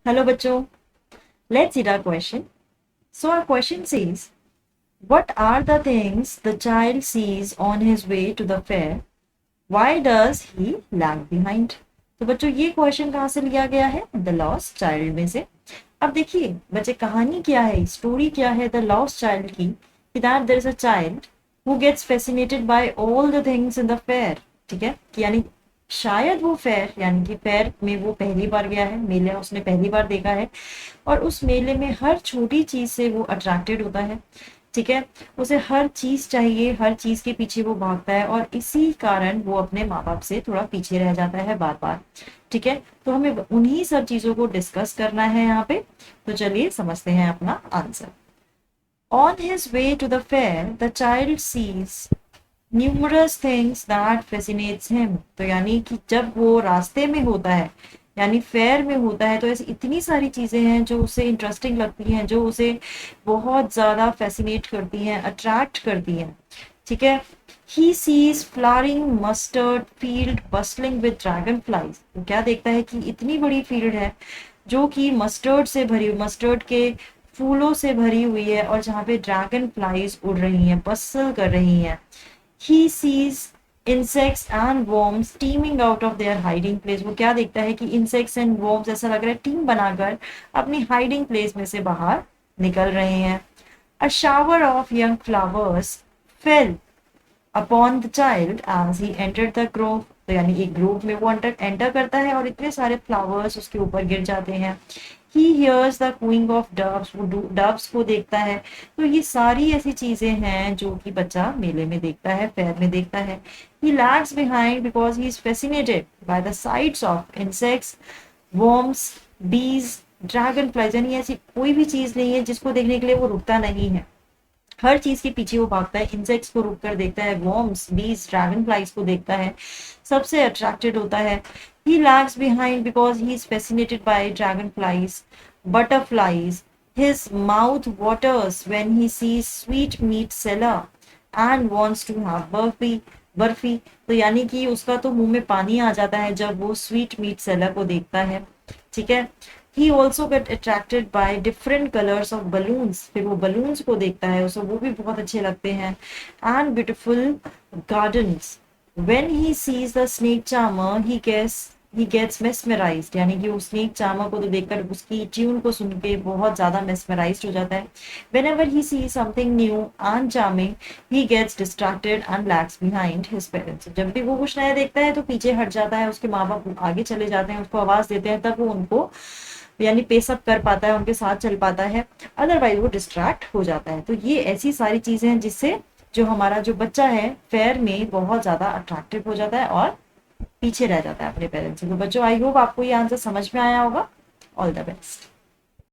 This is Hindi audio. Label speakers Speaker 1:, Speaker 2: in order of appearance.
Speaker 1: Hello, bachcho. Let's read our question. So, our question says, what are the things the child sees on his way to the fair? Why does he lag behind? तो बच्चों ये क्वेश्चन कहाँ से लिया गया है? द लॉस्ट चाइल्ड में से। अब देखिए बच्चे, कहानी क्या है, स्टोरी क्या है द लॉस्ट चाइल्ड की, कि that there is a child who gets fascinated by all the things in the fair. ठीक है, कि यानी शायद वो फेयर, यानी कि फेयर में वो पहली बार गया है, मेला उसने पहली बार देखा है, और उस मेले में हर छोटी चीज से वो अट्रैक्टेड होता है। ठीक है, उसे हर चीज चाहिए, हर चीज के पीछे वो भागता है, और इसी कारण वो अपने माँ बाप से थोड़ा पीछे रह जाता है बार बार। ठीक है, तो हमें उन्हीं सब चीजों को डिस्कस करना है यहाँ पे। तो चलिए समझते हैं अपना answer. On his way to the fair the child sees numerous things that fascinates him. तो यानी कि जब वो रास्ते में होता है, यानी फेयर में होता है, तो ऐसी इतनी सारी चीजें हैं जो उसे इंटरेस्टिंग लगती हैं, जो उसे बहुत ज्यादा फैसिनेट करती हैं, अट्रैक्ट करती हैं। ठीक है, he sees flowering mustard field bustling with dragon flies. तो क्या देखता है कि इतनी बड़ी फील्ड है जो कि मस्टर्ड से भरी, मस्टर्ड के फूलों से भरी हुई है, और जहाँ पे ड्रैगन फ्लाइज उड़ रही हैं, बस्सल कर रही हैं। He sees insects and worms teeming out of their hiding place। वो क्या देखता है कि insects and worms ऐसा लग रहा है टीम बनाकर अपनी hiding place में से बाहर निकल रहे हैं। A shower of young flowers fell upon the child as he entered the grove. तो यानी एक ग्रोव में वो एंटर करता है और इतने सारे फ्लावर्स उसके ऊपर गिर जाते हैं। He hears the cooing of doves, वो डव्स को देखता है। तो ये सारी ऐसी चीजें हैं जो कि बच्चा मेले में देखता है, फेयर में देखता है। He lags behind because he is fascinated by the sights of insects, worms, bees, dragonflies. यानी ऐसी कोई भी चीज नहीं है जिसको देखने के लिए वो रुकता नहीं है, हर चीज के पीछे वो भागता है। इंसेक्ट्स को रुक कर देखता है, वॉर्म्स, बीज, ड्रैगन फ्लाइज को देखता है, सबसे अट्रैक्टेड होता है। He lags behind because he is fascinated by dragonflies, butterflies. His mouth waters when he sees sweetmeat seller and wants to have barfi barfi. तो यानी कि उसका तो मुंह में पानी आ जाता है जब वो स्वीट मीट सेलर को देखता है। ठीक है, he also get attracted by different colors of balloons। फिर वो balloons को देखता है, उसे वो भी बहुत अच्छे लगते हैं। and beautiful gardens। when he sees the snake charmer he gets mesmerized। यानी कि उस snake charmer को तो देखकर, उसकी ट्यून को सुन के बहुत ज्यादा mesmerized हो जाता है। whenever he sees something new and charming he gets distracted and lags behind his parents। जब भी वो कुछ नया देखता है तो पीछे हट जाता है, उसके माँ बाप आगे चले जाते हैं, उसको आवाज देते हैं, तब वो उनको यानी पेसअप कर पाता है, उनके साथ चल पाता है, अदरवाइज वो डिस्ट्रैक्ट हो जाता है। तो ये ऐसी सारी चीजें हैं जिससे जो हमारा जो बच्चा है फेयर में बहुत ज्यादा अट्रैक्टिव हो जाता है और पीछे रह जाता है अपने पेरेंट्स से। तो बच्चों, आई होप आपको ये आंसर समझ में आया होगा। All the best.